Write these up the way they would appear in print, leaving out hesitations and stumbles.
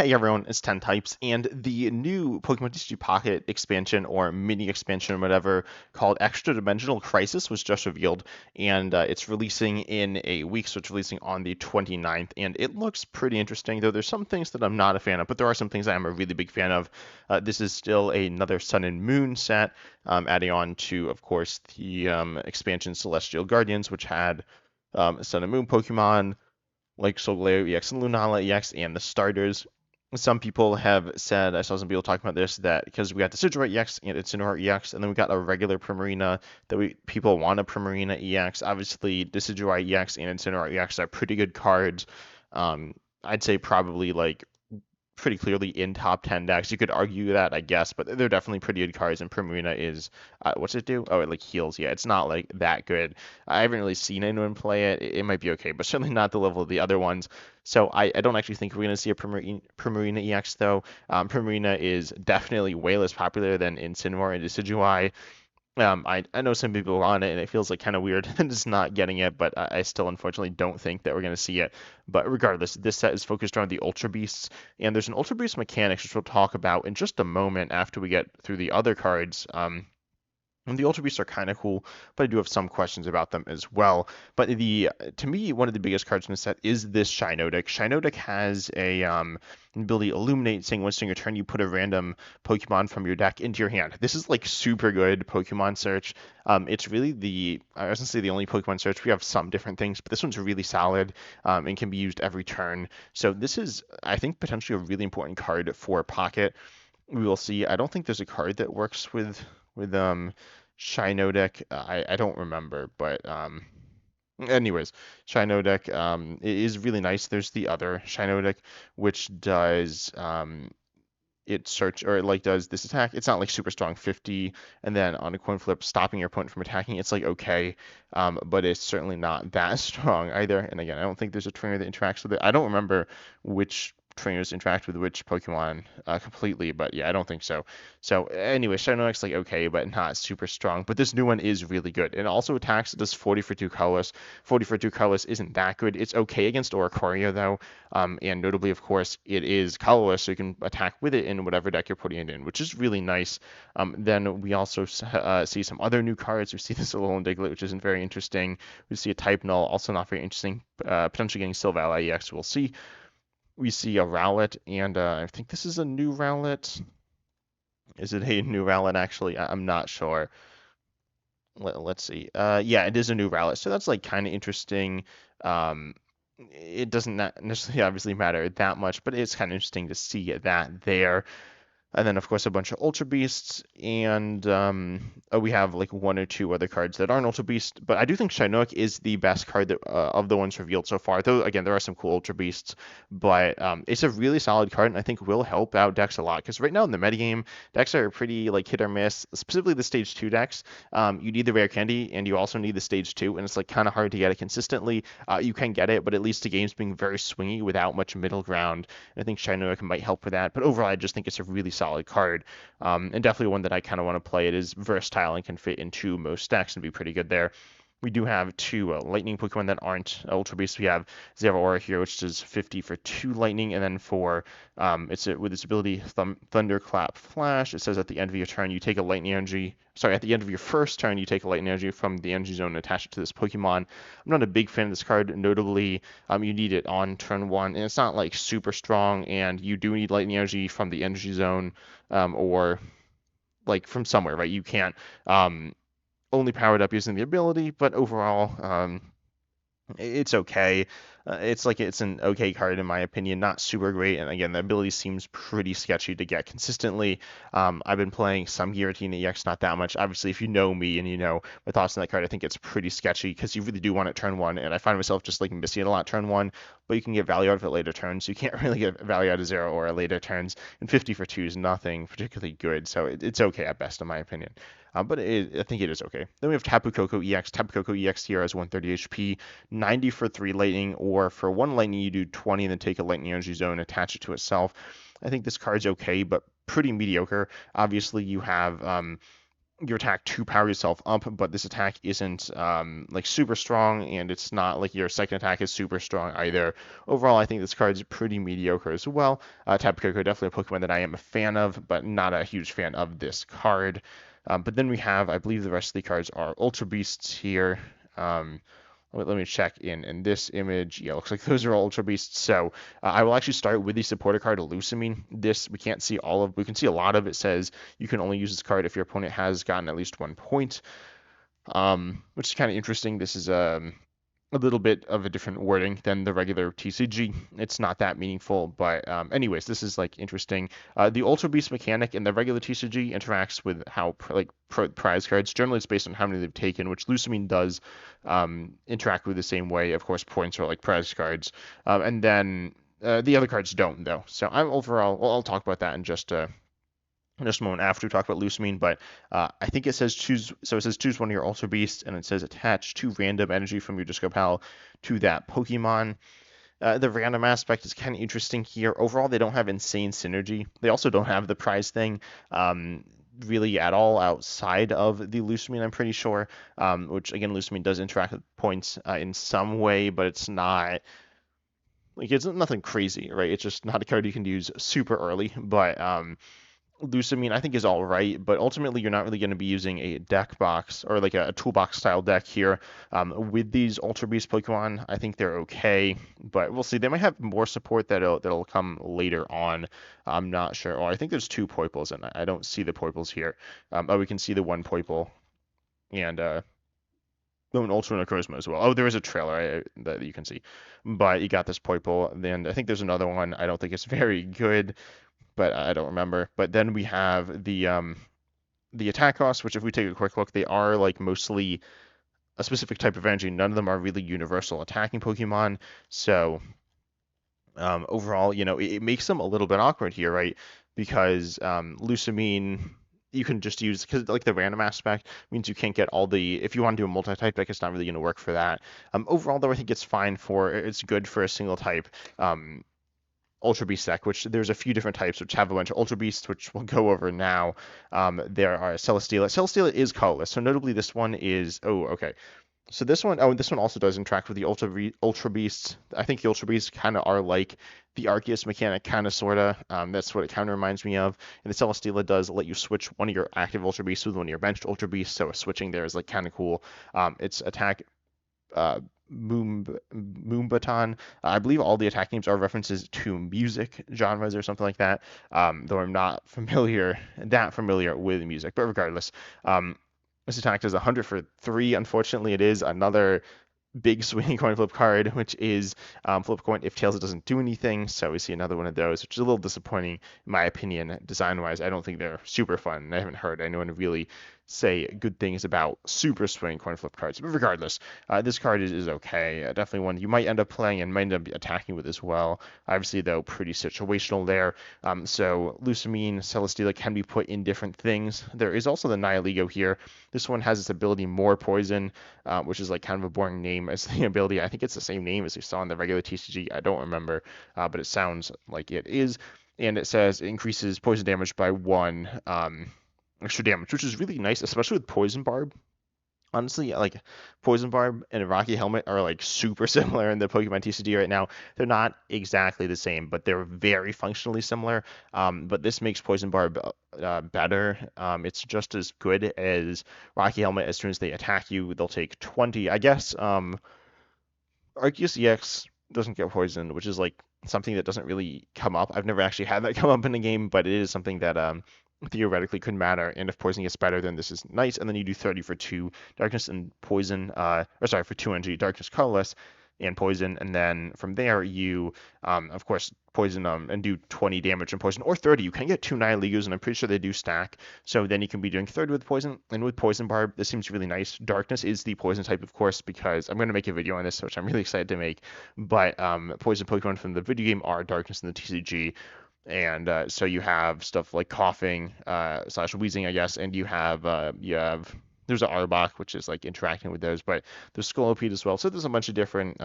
Hey everyone, it's 10 Types, and the new Pokemon TCG Pocket expansion or mini expansion or whatever called Extra-Dimensional Crisis was just revealed, and it's releasing in a week, so it's releasing on the 29th, and it looks pretty interesting, though there's some things that I'm not a fan of, but there are some things I am a really big fan of. This is still another Sun and Moon set, adding on to, of course, the expansion Celestial Guardians, which had Sun and Moon Pokemon, like Solgaleo EX and Lunala EX, and the starters. Some people have said, I saw some people talking about this, that because we got the Decidueye EX and Incineroar EX, and then we got a regular Primarina, that people want a Primarina EX. Obviously, Decidueye EX and Incineroar EX are pretty good cards. I'd say probably like pretty clearly in top 10 decks. You could argue that, I guess, but they're definitely pretty good cards. And Primarina is, what's it do? Oh, it like heals. Yeah, it's not like that good. I haven't really seen anyone play it. It might be okay, but certainly not the level of the other ones. So I don't actually think we're going to see a Primarina EX, though. Primarina is definitely way less popular than Incineroar and Decidueye. I know some people are on it, and it feels like kind of weird just not getting it, but I still unfortunately don't think that we're going to see it. But regardless, this set is focused around the Ultra Beasts, and there's an Ultra Beast mechanics, which we'll talk about in just a moment after we get through the other cards. And the Ultra Beasts are kind of cool, but I do have some questions about them as well. But to me, one of the biggest cards in the set is this Shiinotic. Shiinotic has an ability Illuminate, saying once during your turn you put a random Pokemon from your deck into your hand. This is like super good Pokemon search. It's really I was gonna say the only Pokemon search. We have some different things, but this one's really solid and can be used every turn. So this is, I think, potentially a really important card for Pocket. We will see. I don't think there's a card that works with Shiinotic. I don't remember, but anyways, Shiinotic is really nice. There's the other Shiinotic, which does it search or it like does this attack. It's not like super strong 50, and then on a coin flip, stopping your opponent from attacking. It's like okay, but it's certainly not that strong either. And again, I don't think there's a trainer that interacts with it. I don't remember which trainers interact with which Pokemon completely, but yeah, I don't think so. So anyway, Shinox like okay, but not super strong. But this new one is really good. It also attacks. It does 40 for 2 colorless. 40 for 2 colorless isn't that good. It's okay against Oricorio though, and notably, of course, it is colorless, so you can attack with it in whatever deck you're putting it in, which is really nice. Then we also see some other new cards. We see this Alolan Diglett, which isn't very interesting. We see a Type Null, also not very interesting. Potentially getting Silvally EX, we'll see. We see a Rowlet, and I think this is a new Rowlet. Is it a new Rowlet, actually? I'm not sure. Let's see. Yeah, it is a new Rowlet, so that's like kind of interesting. Um, it doesn't necessarily obviously matter that much, but it's kind of interesting to see that there. And then, of course, a bunch of Ultra Beasts, and we have like one or two other cards that aren't Ultra Beast. But I do think Chinook is the best card of the ones revealed so far. Though, again, there are some cool Ultra Beasts, but it's a really solid card, and I think will help out decks a lot. Because right now in the metagame, decks are pretty like hit or miss, specifically the Stage 2 decks. You need the Rare Candy, and you also need the Stage 2, and it's like kind of hard to get it consistently. You can get it, but at least the game's being very swingy without much middle ground. And I think Chinook might help with that. But overall, I just think it's a really solid card, and definitely one that I kind of want to play. It is versatile and can fit into most decks and be pretty good there. We do have two lightning Pokemon that aren't Ultra Beasts. We have Zeraora here, which does 50 for 2 lightning, and then for with its ability Thunderclap Flash, it says at the end of your turn you take a lightning energy. Sorry, at the end of your first turn you take a lightning energy from the energy zone and attach it to this Pokemon. I'm not a big fan of this card. Notably, you need it on turn 1, and it's not like super strong, and you do need lightning energy from the energy zone or like from somewhere, right? You can't only power it up using the ability, but overall, it's okay. It's an okay card in my opinion, not super great. And again, the ability seems pretty sketchy to get consistently. I've been playing some Giratina EX, not that much. Obviously, if you know me and you know my thoughts on that card, I think it's pretty sketchy because you really do want it turn 1, and I find myself just like missing it a lot turn 1. But you can get value out of it later turns. You can't really get value out of Zeraora later turns, and 50 for 2 is nothing particularly good. So it's okay at best in my opinion. But I think it is okay. Then we have Tapu Koko EX. Tapu Koko EX here has 130 HP, 90 for 3 lightning, or for 1 lightning you do 20 and then take a lightning energy zone, attach it to itself. I think this card's okay, but pretty mediocre. Obviously, you have your attack to power yourself up, but this attack isn't like super strong, and it's not like your second attack is super strong either. Overall, I think this card is pretty mediocre as well. Tapu Koko, definitely a Pokemon that I am a fan of, but not a huge fan of this card. But then we have, I believe the rest of the cards are Ultra Beasts here. Um, let me check in this image. Yeah, looks like those are all Ultra Beasts. So I will actually start with the supporter card, Lusamine. This we can't see all of. We can see a lot of it. Says you can only use this card if your opponent has gotten at least 1 point, which is kind of interesting. This is a little bit of a different wording than the regular TCG. It's not that meaningful, but anyways, this is like interesting. The Ultra Beast mechanic in the regular TCG interacts with how prize cards. Generally, it's based on how many they've taken, which Lusamine does interact with the same way. Of course, points are like prize cards, and then the other cards don't though. So I'm overall. Well, I'll talk about that in just a moment after we talk about Lusamine, but I think it says choose. So it says choose one of your Ultra Beasts, and it says attach 2 random energy from your discard pile to that Pokemon. The random aspect is kind of interesting here. Overall, they don't have insane synergy. They also don't have the prize thing really at all outside of the Lusamine, I'm pretty sure. Which again, Lusamine does interact with points in some way, but it's not like it's nothing crazy, right? It's just not a card you can use super early, but Lusamine, I think, is all right, but ultimately you're not really going to be using a deck box or like a toolbox style deck here. With these Ultra Beast Pokemon, I think they're okay, but we'll see. They might have more support that'll come later on. I'm not sure. Oh, I think there's 2 Poiples, and I don't see the Poiples here. Oh, we can see the 1 Poiple and an Ultra Necrozma as well. Oh, there is a trailer that you can see, but you got this Poiple. Then I think there's another one. I don't think it's very good, but I don't remember. But then we have the attack costs, which if we take a quick look, they are like mostly a specific type of energy. None of them are really universal attacking Pokemon. So overall, it makes them a little bit awkward here, right? Because Lusamine, you can just use because like the random aspect means you can't get all the if you want to do a multi-type deck, it's not really going to work for that. Overall, though, I think it's good for a single type. Ultra Beast deck, which there's a few different types, which have a bunch of Ultra Beasts, which we'll go over now. There are Celesteela. Celesteela is colorless, so notably this one is. Oh, okay. So this one also does interact with the Ultra Beasts. I think the Ultra Beasts kind of are like the Arceus mechanic, kind of, sort of. That's what it kind of reminds me of. And the Celesteela does let you switch one of your active Ultra Beasts with one of your benched Ultra Beasts, so switching there is like kind of cool. Its attack uh, Moombaton. I believe all the attack names are references to music genres or something like that. Though I'm not that familiar with music, but regardless, this attack does 100 for 3. Unfortunately, it is another big swinging coin flip card, which is flip coin if tails, it doesn't do anything. So we see another one of those, which is a little disappointing in my opinion. Design wise, I don't think they're super fun. I haven't heard anyone really say good things about super swing coin flip cards. But regardless, this card is okay. Definitely one you might end up playing and might end up attacking with as well. Obviously, though, pretty situational there. So Lusamine, Celesteela can be put in different things. There is also the Nihilego here. This one has its ability More Poison, which is like kind of a boring name as the ability. I think it's the same name as we saw in the regular TCG. I don't remember, but it sounds like it is. And it says it increases poison damage by 1 extra damage, which is really nice, especially with Poison Barb. Honestly, like Poison Barb and Rocky Helmet are like super similar in the Pokemon TCG right now. They're not exactly the same, but they're very functionally similar. But this makes Poison Barb better. It's just as good as Rocky Helmet. As soon as they attack you, they'll take 20. I guess Arceus EX doesn't get poisoned, which is like something that doesn't really come up. I've never actually had that come up in a game, but it is something that theoretically could matter. And if poison gets better, then this is nice. And then you do 30 for 2 darkness and poison, or sorry, for 2 energy, darkness, colorless, and poison. And then from there, you, of course, poison and do 20 damage and poison, or 30. You can get 2 Nihilegos, and I'm pretty sure they do stack. So then you can be doing 30 with poison. And with Poison Barb, this seems really nice. Darkness is the poison type, of course, because I'm going to make a video on this, which I'm really excited to make. But poison Pokemon from the video game are darkness in the TCG. And so you have stuff like coughing slash wheezing, I guess, and you have there's an Arbok, which is like interacting with those, but there's Scolipede as well. So there's a bunch of different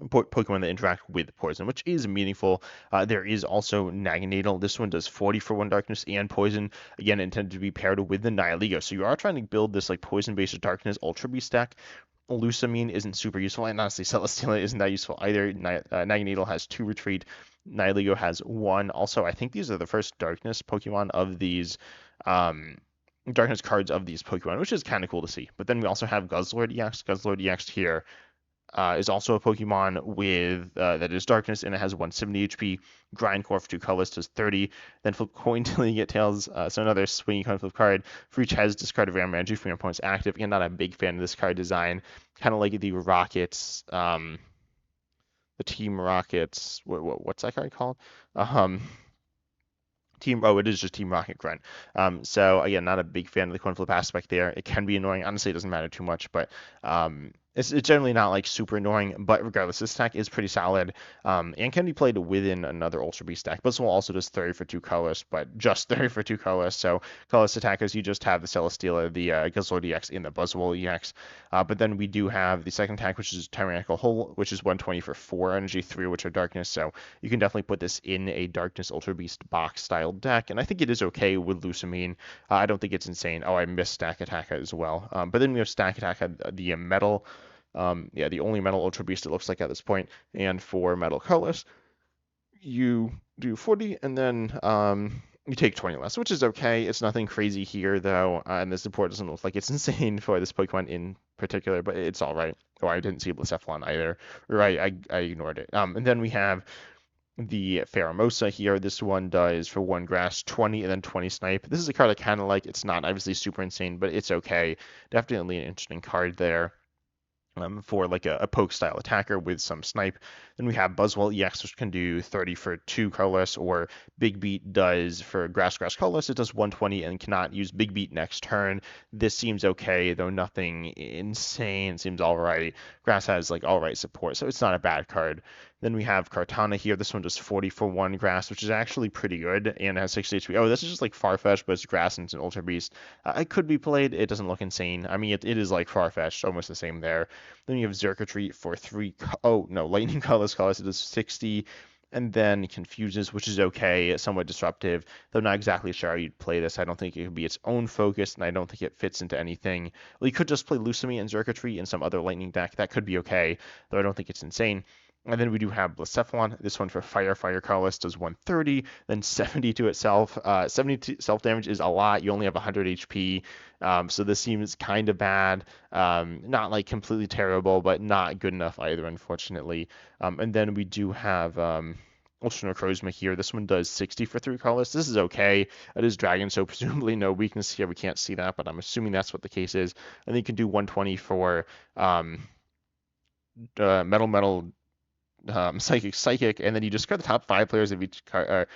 Pokemon that interact with poison, which is meaningful. There is also Naganadel. This one does 40 for 1 darkness and poison. Again, intended to be paired with the Nihilego. So you are trying to build this like poison-based darkness Ultra Beast deck. Lusamine isn't super useful, and honestly, Celesteela isn't that useful either. Naganadel has 2 retreat. Nihilego has 1. Also, I think these are the first darkness Pokemon of these. Darkness cards of these Pokemon, which is kind of cool to see. But then we also have Guzzlord EX. Guzzlord EX here is also a Pokemon with that is Darkness, and it has 170 HP. Grindcore for 2 colors does 30. Then flip coin till you get tails. So another swinging coin flip card. For each has discarded random energy from your opponent's active. Again, not a big fan of this card design. Kind of like the Rockets, the Team Rockets. What's that card called? Um, it is just Team Rocket Grunt. So again, not a big fan of the coin flip aspect there. It can be annoying. Honestly, it doesn't matter too much, but it's generally not like super annoying. But regardless, this deck is pretty solid and can be played within another Ultra Beast deck. But this one also does 30 for 2 colors, but just 30 for 2 colors. So colorless attackers, you just have the Celesteela, the Guzzlord EX, and the Buzzwole EX. But then we do have the second attack, which is Tyrannical Hole, which is 120 for 4 energy, 3 which are darkness. So you can definitely put this in a Darkness Ultra Beast box style deck, and I think it is okay with Lusamine. I don't think it's insane. Oh, I missed Stack Attack as well. But then we have Stack Attack, the metal. Yeah, the only metal Ultra Beast it looks like at this point. And for metal colors, you do 40, and then you take 20 less, which is okay. It's nothing crazy here, though, and the support doesn't look like it's insane for this Pokemon in particular, but it's all right. Oh, I didn't see Blacephalon either. Or I ignored it. And then we have the Pheromosa here. This one does for 1 grass 20 and then 20 snipe. This is a card I kind of like. It's not obviously super insane, but it's okay. Definitely an interesting card there. For like a poke style attacker with some snipe. Then we have Buzzwole EX, which can do 30 for 2 colorless, or Big Beat does for grass colorless. It does 120 and cannot use Big Beat next turn. This seems okay, though nothing insane. Seems alright. Grass has like alright support, so it's not a bad card. Then we have Kartana here. This one does 40 for 1 grass, which is actually pretty good, and has 60 HP. Oh, this is just like Farfetch'd, but it's grass and it's an Ultra Beast. It could be played. It doesn't look insane. I mean, it is like Farfetch'd, almost the same there. Then you have Xurkitree for 3. Oh, no, Lightning Colors. It does 60. And then Confuses, which is okay, somewhat disruptive. Though not exactly sure how you'd play this. I don't think it could be its own focus, and I don't think it fits into anything. Well, you could just play Lusamine and Xurkitree in some other Lightning deck. That could be okay, though I don't think it's insane. And then we do have Blacephalon. This one for Fire Colorless does 130, then 70 to itself. 70 to self damage is a lot. You only have 100 HP, so this seems kind of bad. Not like completely terrible, but not good enough either, unfortunately. And then we do have Ultra Necrozma here. This one does 60 for 3 colors. This is okay. It is Dragon, so presumably no weakness here. We can't see that, but I'm assuming that's what the case is. And then you can do 120 for Metal Psychic, and then you discard the top 5 players of each card.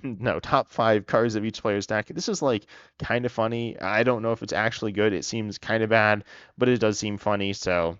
No, top 5 cards of each player's deck. This is like kind of funny. I don't know if it's actually good. It seems kind of bad, but it does seem funny. So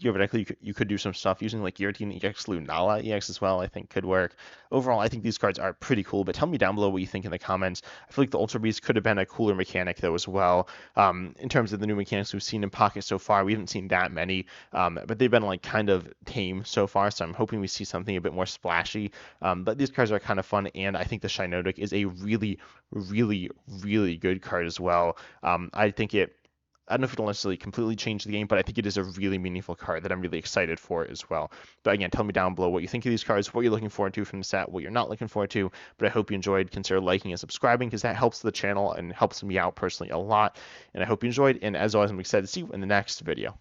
theoretically, you could do some stuff using like Giratina EX, Lunala EX as well. I think could work. Overall, I think these cards are pretty cool. But tell me down below what you think in the comments. I feel like the Ultra Beast could have been a cooler mechanic though as well. In terms of the new mechanics we've seen in Pocket so far, we haven't seen that many, but they've been like kind of tame so far. So I'm hoping we see something a bit more splashy. But these cards are kind of fun, and I think the Shiinotic is a really, really, really good card as well. I think I don't know if it'll necessarily completely change the game, but I think it is a really meaningful card that I'm really excited for as well. But again, tell me down below what you think of these cards, what you're looking forward to from the set, what you're not looking forward to. But I hope you enjoyed. Consider liking and subscribing because that helps the channel and helps me out personally a lot. And I hope you enjoyed. And as always, I'm excited to see you in the next video.